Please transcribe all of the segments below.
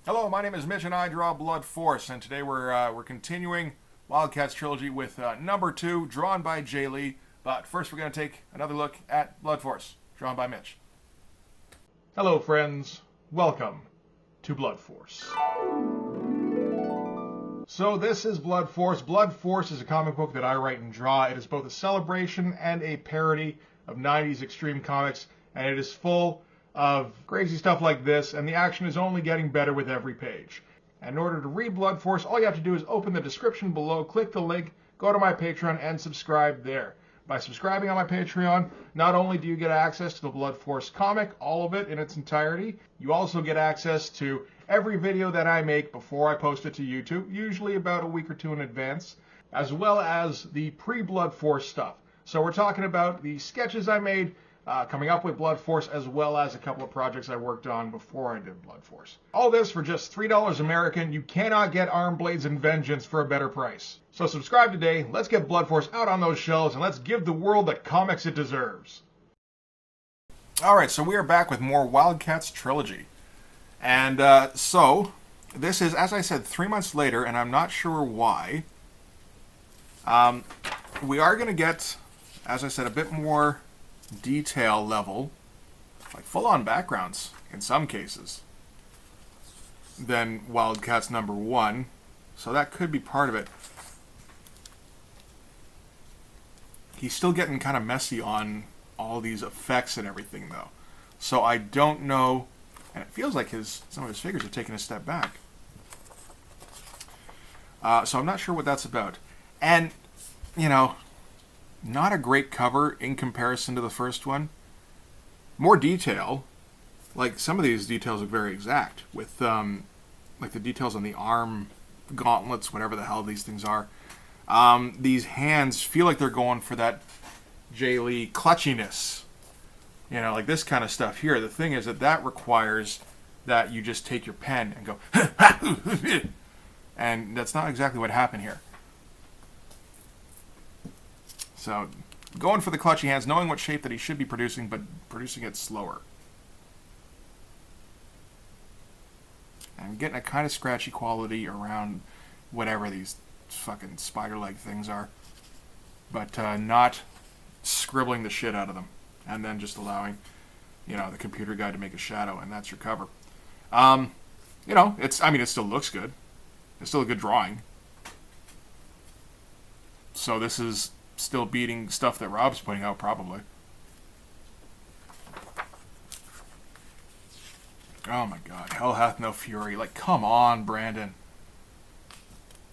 Hello, my name is Mitch and I draw Blood Force, and today we're continuing Wildcats Trilogy with number 2, drawn by Jae Lee. But first we're going to take another look at Blood Force, drawn by Mitch. Hello friends, welcome to Blood Force. So this is Blood Force. Blood Force is a comic book that I write and draw. It is both a celebration and a parody of 90s extreme comics, and it is full of crazy stuff like this, and the action is only getting better with every page. And in order to read Blood Force, all you have to do is open the description below, click the link, go to my Patreon, and subscribe there. By subscribing on my Patreon, not only do you get access to the Blood Force comic, all of it in its entirety, you also get access to every video that I make before I post it to YouTube, usually about a week or two in advance, as well as the pre-Blood Force stuff. So we're talking about the sketches I made coming up with Blood Force, as well as a couple of projects I worked on before I did Blood Force. All this for just $3 American. You cannot get Arm Blades and Vengeance for a better price. So subscribe today, let's get Blood Force out on those shelves, and let's give the world the comics it deserves. Alright, so we are back with more Wildcats Trilogy. And so, this is, as I said, 3 months later, and I'm not sure why. We are going to get, as I said, a bit more detail level, like full-on backgrounds in some cases, than Wildcats number 1. So that could be part of it. He's still getting kind of messy on all these effects and everything, though. So I don't know, and it feels like some of his figures are taking a step back. So I'm not sure what that's about. And, you know, not a great cover in comparison to the first one. More detail. Like, some of these details look very exact, with like the details on the arm gauntlets, whatever the hell these things are. These hands feel like they're going for that Jae Lee clutchiness. You know, like this kind of stuff here. The thing is that requires that you just take your pen and go, and that's not exactly what happened here. So, going for the clutchy hands, knowing what shape that he should be producing, but producing it slower. And getting a kind of scratchy quality around whatever these fucking spider-leg things are. But not scribbling the shit out of them. And then just allowing, you know, the computer guy to make a shadow, and that's your cover. You know, it still looks good. It's still a good drawing. So this is still beating stuff that Rob's putting out, probably. Oh my god, Hell Hath No Fury. Like, come on, Brandon.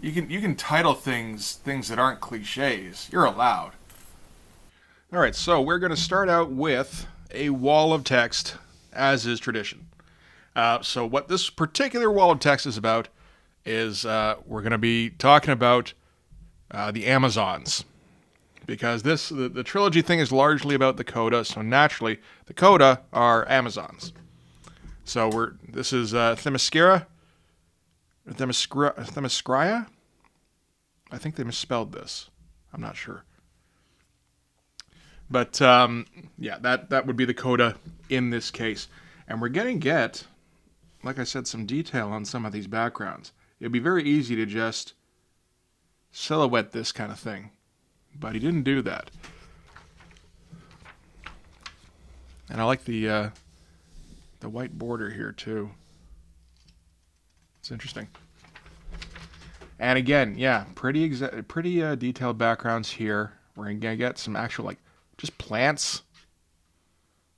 You can title things that aren't cliches. You're allowed. Alright, so we're going to start out with a wall of text, as is tradition. So what this particular wall of text is about is we're going to be talking about the Amazons. Because the trilogy thing is largely about the Coda, so naturally the Coda are Amazons. So this is Themyscira? Themyscira? I think they misspelled this. I'm not sure. But yeah, that would be the Coda in this case. And we're going to get, like I said, some detail on some of these backgrounds. It'd be very easy to just silhouette this kind of thing. But he didn't do that. And I like the white border here too. It's interesting. And again, yeah, pretty detailed backgrounds here. We're gonna get some actual, like, just plants.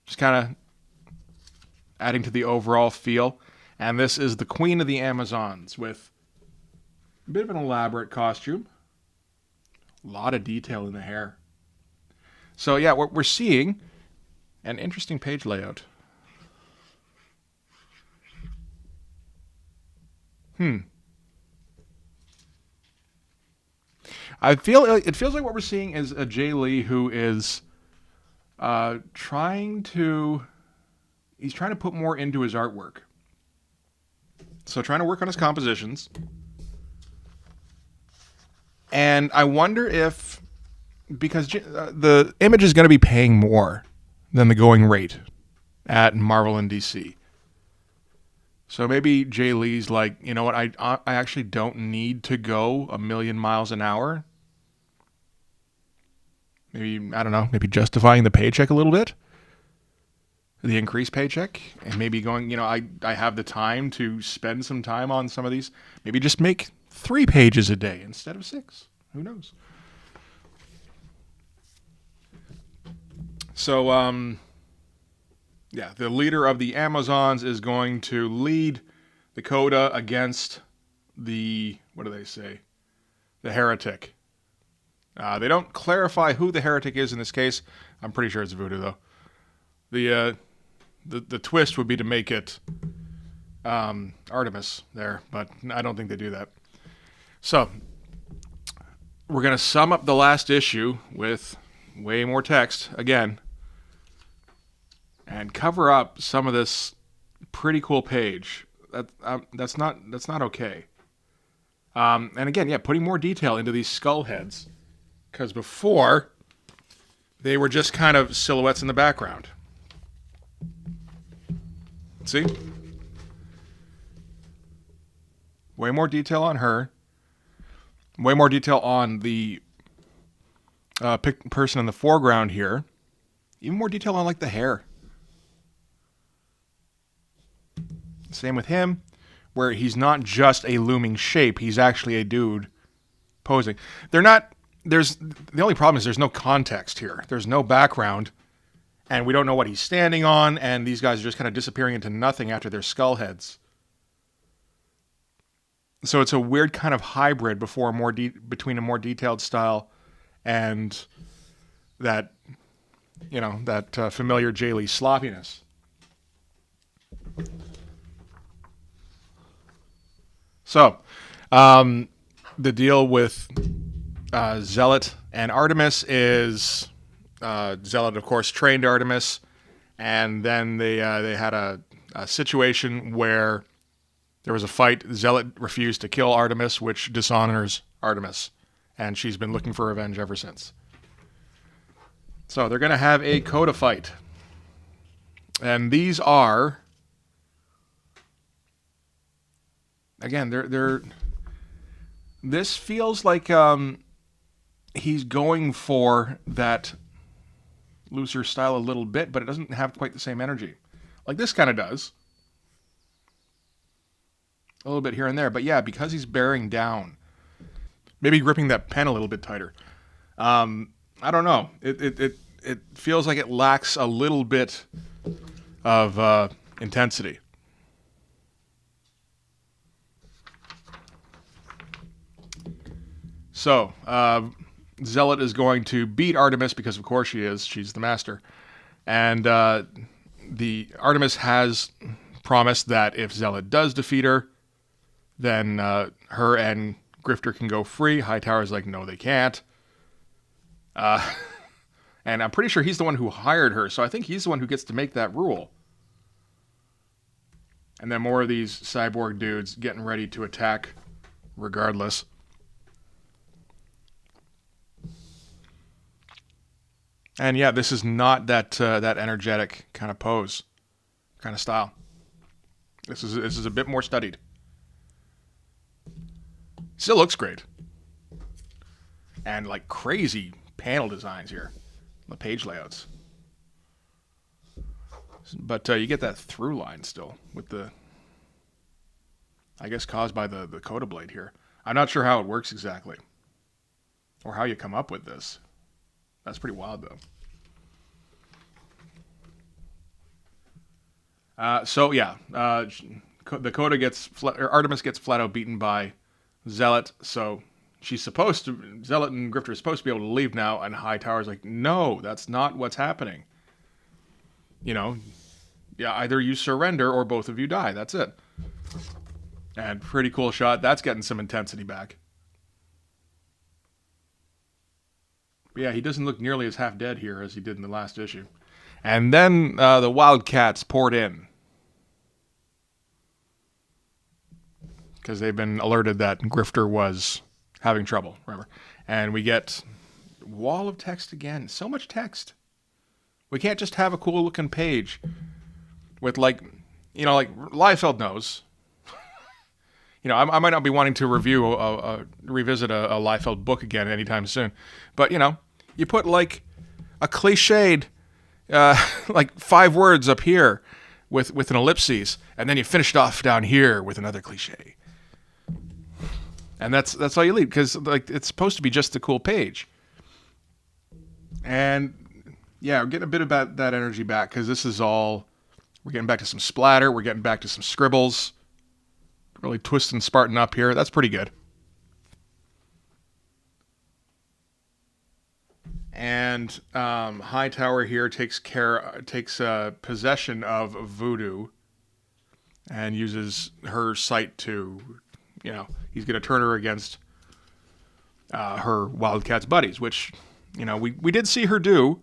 Just kind of adding to the overall feel. And this is the Queen of the Amazons with a bit of an elaborate costume. A lot of detail in the hair. So yeah, we're seeing an interesting page layout. It feels like what we're seeing is a Jae Lee who is trying to put more into his artwork. So trying to work on his compositions. And I wonder if, because the Image is going to be paying more than the going rate at Marvel and DC. So maybe Jae Lee's like, you know what, I actually don't need to go 1,000,000 miles an hour. Maybe, I don't know, maybe justifying the paycheck a little bit. The increased paycheck. And maybe going, you know, I have the time to spend some time on some of these. Maybe just make 3 pages a day instead of 6. Who knows? So, yeah, the leader of the Amazons is going to lead the Coda against the, what do they say? The heretic. They don't clarify who the heretic is in this case. I'm pretty sure it's Voodoo, though. The twist would be to make it Artemis there, but I don't think they do that. So, we're going to sum up the last issue with way more text, again, and cover up some of this pretty cool page. That's not okay. And again, yeah, putting more detail into these skull heads, because before they were just kind of silhouettes in the background. See? Way more detail on her. Way more detail on the person in the foreground here. Even more detail on like the hair. Same with him, where he's not just a looming shape, he's actually a dude posing. The only problem is there's no context here. There's no background, and we don't know what he's standing on, and these guys are just kind of disappearing into nothing after their skull heads. So it's a weird kind of hybrid between a more detailed style and that, you know, that familiar Jae Lee sloppiness. So, the deal with Zealot and Artemis is Zealot, of course, trained Artemis, and then they had a situation where there was a fight. Zealot refused to kill Artemis, which dishonors Artemis, and she's been looking for revenge ever since. So they're going to have a Coda fight, and these are, again, they're. This feels like he's going for that looser style a little bit, but it doesn't have quite the same energy. Like this kind of does. A little bit here and there, but yeah, because he's bearing down, maybe gripping that pen a little bit tighter. I don't know. It feels like it lacks a little bit of intensity. So, Zealot is going to beat Artemis because, of course, she is. She's the master. And the Artemis has promised that if Zealot does defeat her, then her and Grifter can go free. Hightower's like, no, they can't. And I'm pretty sure he's the one who hired her, so I think he's the one who gets to make that rule. And then more of these cyborg dudes getting ready to attack regardless. And yeah, this is not that energetic kind of pose, kind of style. This is a bit more studied. Still looks great. And like crazy panel designs here. The page layouts. But you get that through line still with the, I guess, caused by the Coda blade here. I'm not sure how it works exactly. Or how you come up with this. That's pretty wild, though. So yeah, the Coda Artemis gets flat out beaten by Zealot. So Zealot and Grifter are supposed to be able to leave now, and Hightower's like, no, that's not what's happening. You know, yeah, either you surrender or both of you die. That's it. And pretty cool shot. That's getting some intensity back. But yeah, he doesn't look nearly as half dead here as he did in the last issue. And then the Wildcats poured in. Because they've been alerted that Grifter was having trouble, remember. And we get wall of text again. So much text. We can't just have a cool looking page with like like Liefeld knows. I might not be wanting to revisit a Liefeld book again anytime soon, but you put like a cliched, like 5 words up here with an ellipses, and then you finish it off down here with another cliche, and that's all you leave, because like it's supposed to be just a cool page. And yeah, we're getting a bit of that energy back, because this is all, we're getting back to some splatter, we're getting back to some scribbles. Really twisting Spartan up here. That's pretty good. And Hightower here takes possession of Voodoo and uses her sight to, he's going to turn her against her Wildcats buddies, which, we did see her do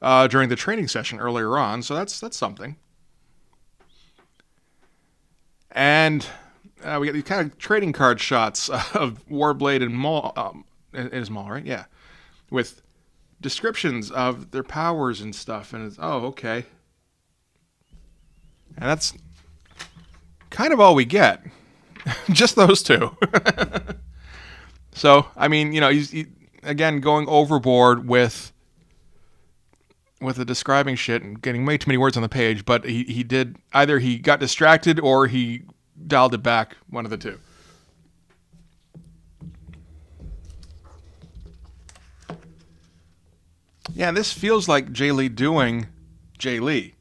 during the training session earlier on, so that's something. And we get these kind of trading card shots of Warblade and Maul. It is Maul, right? Yeah. With descriptions of their powers and stuff. And it's, oh, okay. And that's kind of all we get. Just those two. So, I mean, he's again going overboard with the describing shit and getting way too many words on the page. But he did, either he got distracted or he dialed it back, one of the two. Yeah, this feels like Jae Lee doing Jae Lee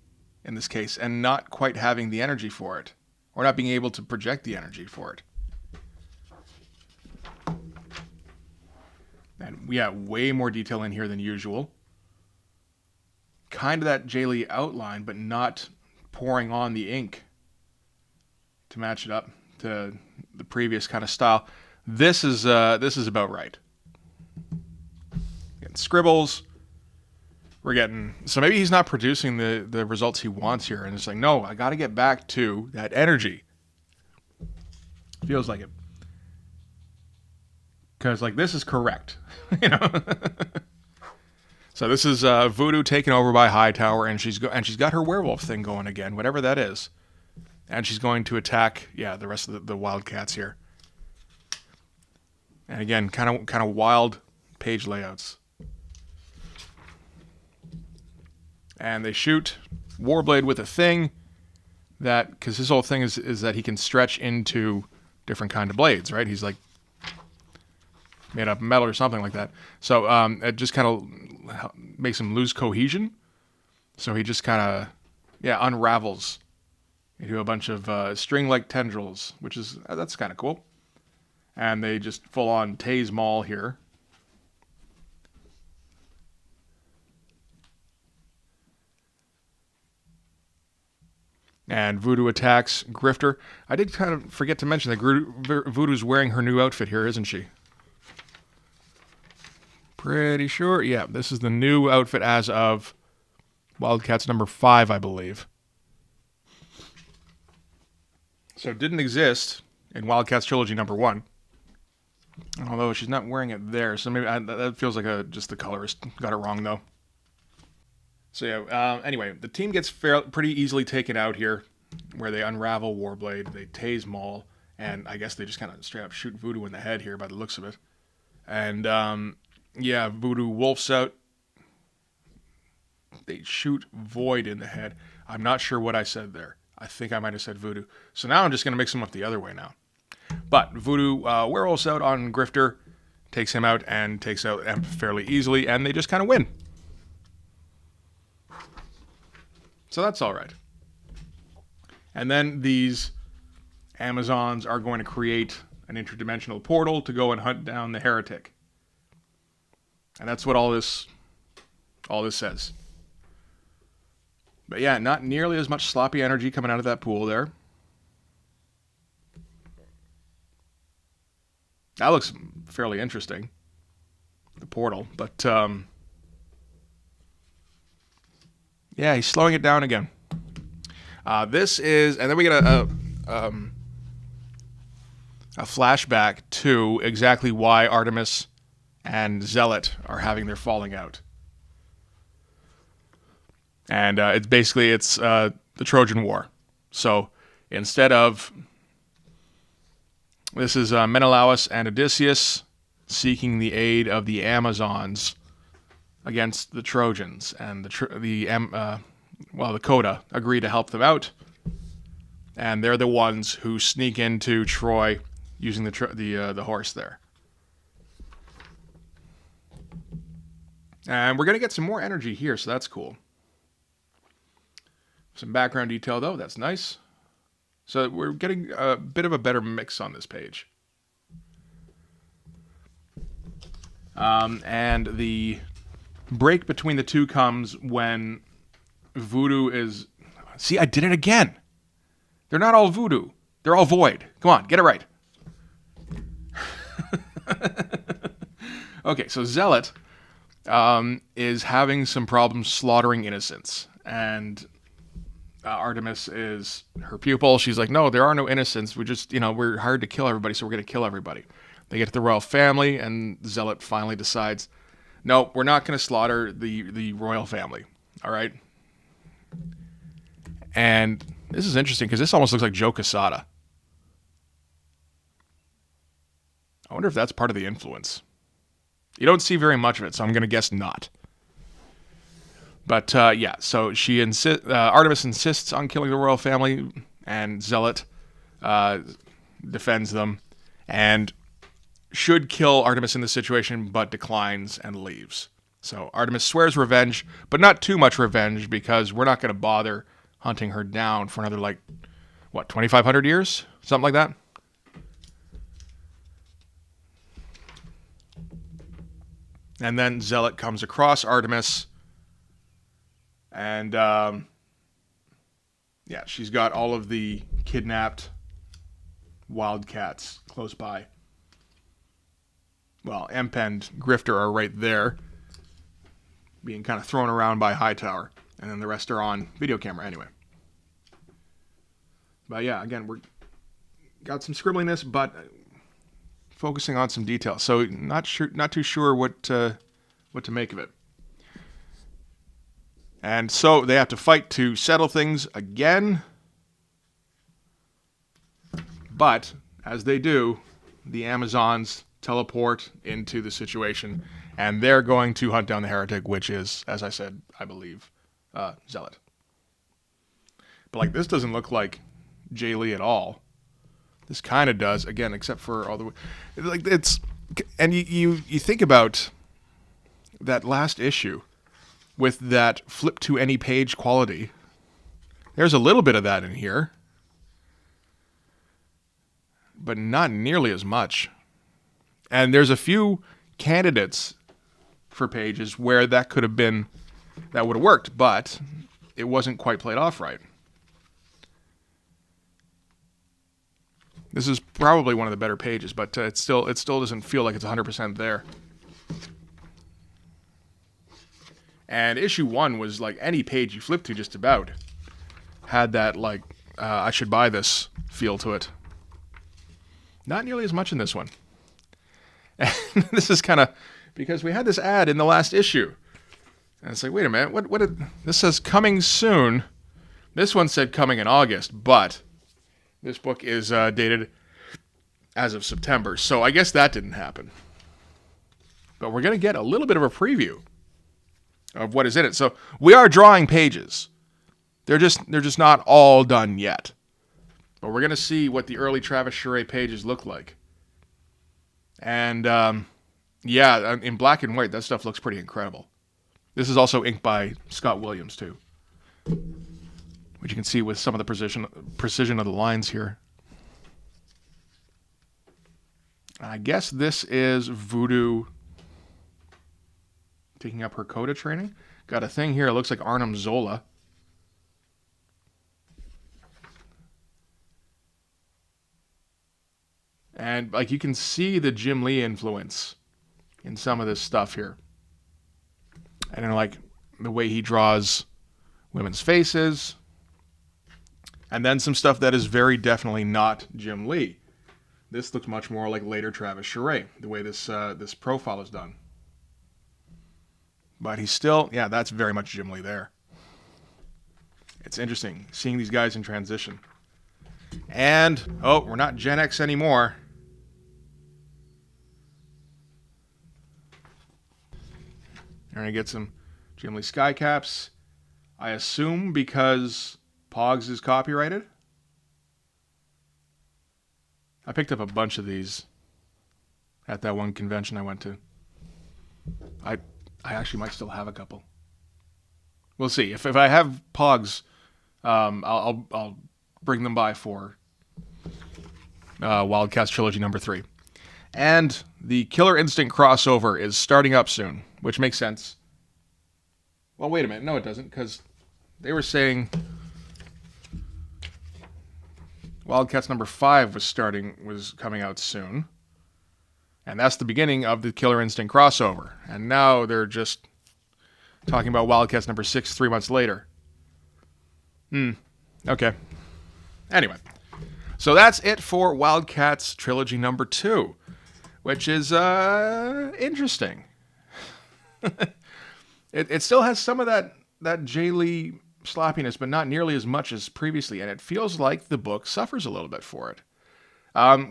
in this case, and not quite having the energy for it, or not being able to project the energy for it. And yeah, way more detail in here than usual. Kind of that Jae Lee outline, but not pouring on the ink to match it up to the previous kind of style. This is about right. Getting scribbles. We're getting, so maybe he's not producing the results he wants here, and it's like, no, I got to get back to that energy. Feels like it, because like this is correct, So this is Voodoo taken over by Hightower, and she's got her werewolf thing going again, whatever that is. And she's going to attack, the rest of the Wildcats here. And again, kind of wild page layouts. And they shoot Warblade with a thing that, because his whole thing is that he can stretch into different kind of blades, right? He's like made up of metal or something like that. So it just kind of makes him lose cohesion. So he just kind of, unravels into a bunch of string-like tendrils, which is, that's kind of cool. And they just full-on tase Maul here. And Voodoo attacks Grifter. I did kind of forget to mention that Voodoo's wearing her new outfit here, isn't she? Pretty sure. Yeah, this is the new outfit as of Wildcats number 5, I believe. So it didn't exist in Wildcats Trilogy number 1. Although she's not wearing it there, so maybe that feels like just the colorist got it wrong, though. So yeah, anyway, the team gets pretty easily taken out here, where they unravel Warblade, they tase Maul, and I guess they just kind of straight up shoot Voodoo in the head here by the looks of it. And Voodoo wolfs out. They shoot Void in the head. I'm not sure what I said there. I think I might have said Voodoo. So now I'm just going to mix them up the other way now. But Voodoo werewolves out on Grifter, takes him out, and takes out Emp fairly easily, and they just kind of win. So that's all right. And then these Amazons are going to create an interdimensional portal to go and hunt down the heretic. And that's what all this says. But yeah, not nearly as much sloppy energy coming out of that pool there. That looks fairly interesting, the portal, but yeah, he's slowing it down again. This is, and then we get a flashback to exactly why Artemis and Zealot are having their falling out. And it's basically the Trojan War. So instead of, this is Menelaus and Odysseus seeking the aid of the Amazons against the Trojans, and the Coda agree to help them out, and they're the ones who sneak into Troy using the horse there. And we're gonna get some more energy here, so that's cool. Some background detail though, that's nice. So we're getting a bit of a better mix on this page. And the break between the two comes when voodoo is... See, I did it again. They're not all voodoo. They're all void. Come on, get it right. Okay, so Zealot is having some problems slaughtering innocents. And Artemis is her pupil. She's like, no, there are no innocents. We're hired to kill everybody, so we're going to kill everybody. They get to the royal family, and Zealot finally decides, no, we're not going to slaughter the royal family. All right? And this is interesting because this almost looks like Joe Quesada. I wonder if that's part of the influence. You don't see very much of it, so I'm going to guess not. But so Artemis insists on killing the royal family, and Zealot defends them, and should kill Artemis in this situation, but declines and leaves. So Artemis swears revenge, but not too much revenge, because we're not going to bother hunting her down for another, 2,500 years? Something like that? And then Zealot comes across Artemis, and she's got all of the kidnapped Wildcats close by. Well, Emp and Grifter are right there, being kind of thrown around by Hightower, and then the rest are on video camera anyway. But yeah, again, we're got some scribbliness, but focusing on some detail. So not too sure what to make of it. And so they have to fight to settle things again. But as they do, the Amazons teleport into the situation, and they're going to hunt down the heretic, which is, as I said, I believe, Zealot. But this doesn't look like Jae Lee at all. This kind of does, again, except for all the it's, and you think about that last issue with that flip to any page quality. There's a little bit of that in here, but not nearly as much. And there's a few candidates for pages where that would have worked, but it wasn't quite played off right. This is probably one of the better pages, but it still doesn't feel like it's 100% there. And issue 1 was any page you flip to just about had that I should buy this feel to it. Not nearly as much in this one. And this is kind of because we had this ad in the last issue. And it's wait a minute, what did this says coming soon. This one said coming in August, but this book is dated as of September. So I guess that didn't happen. But we're going to get a little bit of a preview of what is in it. So we are drawing pages. They're just not all done yet. But we're going to see what the early Travis Charest pages look like. And in black and white, that stuff looks pretty incredible. This is also inked by Scott Williams, too. Which you can see with some of the precision of the lines here. I guess this is Voodoo taking up her Coda training. Got a thing here. It looks like Arnim Zola. And you can see the Jim Lee influence in some of this stuff here. And then the way he draws women's faces. And then some stuff that is very definitely not Jim Lee. This looks much more like later Travis Charest, the way this profile is done. But he's still, that's very much Jim Lee there. It's interesting seeing these guys in transition. And, oh, we're not Gen X anymore. We're going to get some Jae Lee Sky Caps. I assume because Pogs is copyrighted. I picked up a bunch of these at that one convention I went to. I actually might still have a couple. We'll see. If I have Pogs, I'll bring them by for Wildcats Trilogy number 3. And the Killer Instinct crossover is starting up soon, which makes sense. Well, wait a minute. No, it doesn't, because they were saying Wildcats number 5 was coming out soon. And that's the beginning of the Killer Instinct crossover. And now they're just talking about Wildcats number 6 3 months later. Okay. Anyway. So that's it for Wildcats Trilogy number 2. Which is interesting. It still has some of that Jae Lee sloppiness, but not nearly as much as previously. And it feels like the book suffers a little bit for it.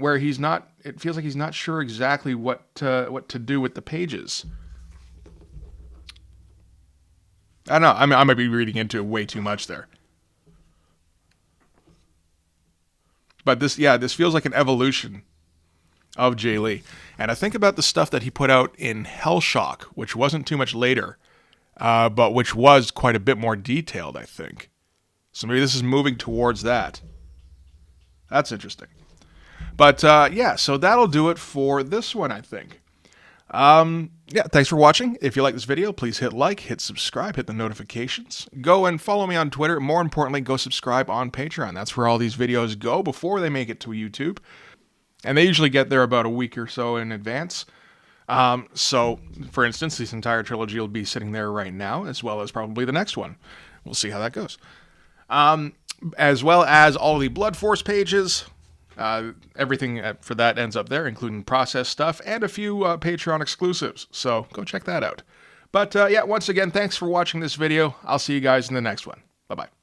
Where it feels like he's not sure exactly what to do with the pages. I don't know. I mean, I might be reading into it way too much there. But this feels like an evolution of Jae Lee. And I think about the stuff that he put out in Hellshock, which wasn't too much later, but which was quite a bit more detailed, I think. So maybe this is moving towards that. That's interesting. But, so that'll do it for this one, I think. Thanks for watching. If you like this video, please hit like, hit subscribe, hit the notifications. Go and follow me on Twitter. More importantly, go subscribe on Patreon. That's where all these videos go before they make it to YouTube. And they usually get there about a week or so in advance. So, for instance, this entire trilogy will be sitting there right now, as well as probably the next one. We'll see how that goes. As well as all the Blood Force pages. Everything for that ends up there, including process stuff and a few Patreon exclusives. So go check that out. But once again, thanks for watching this video. I'll see you guys in the next one. Bye-bye.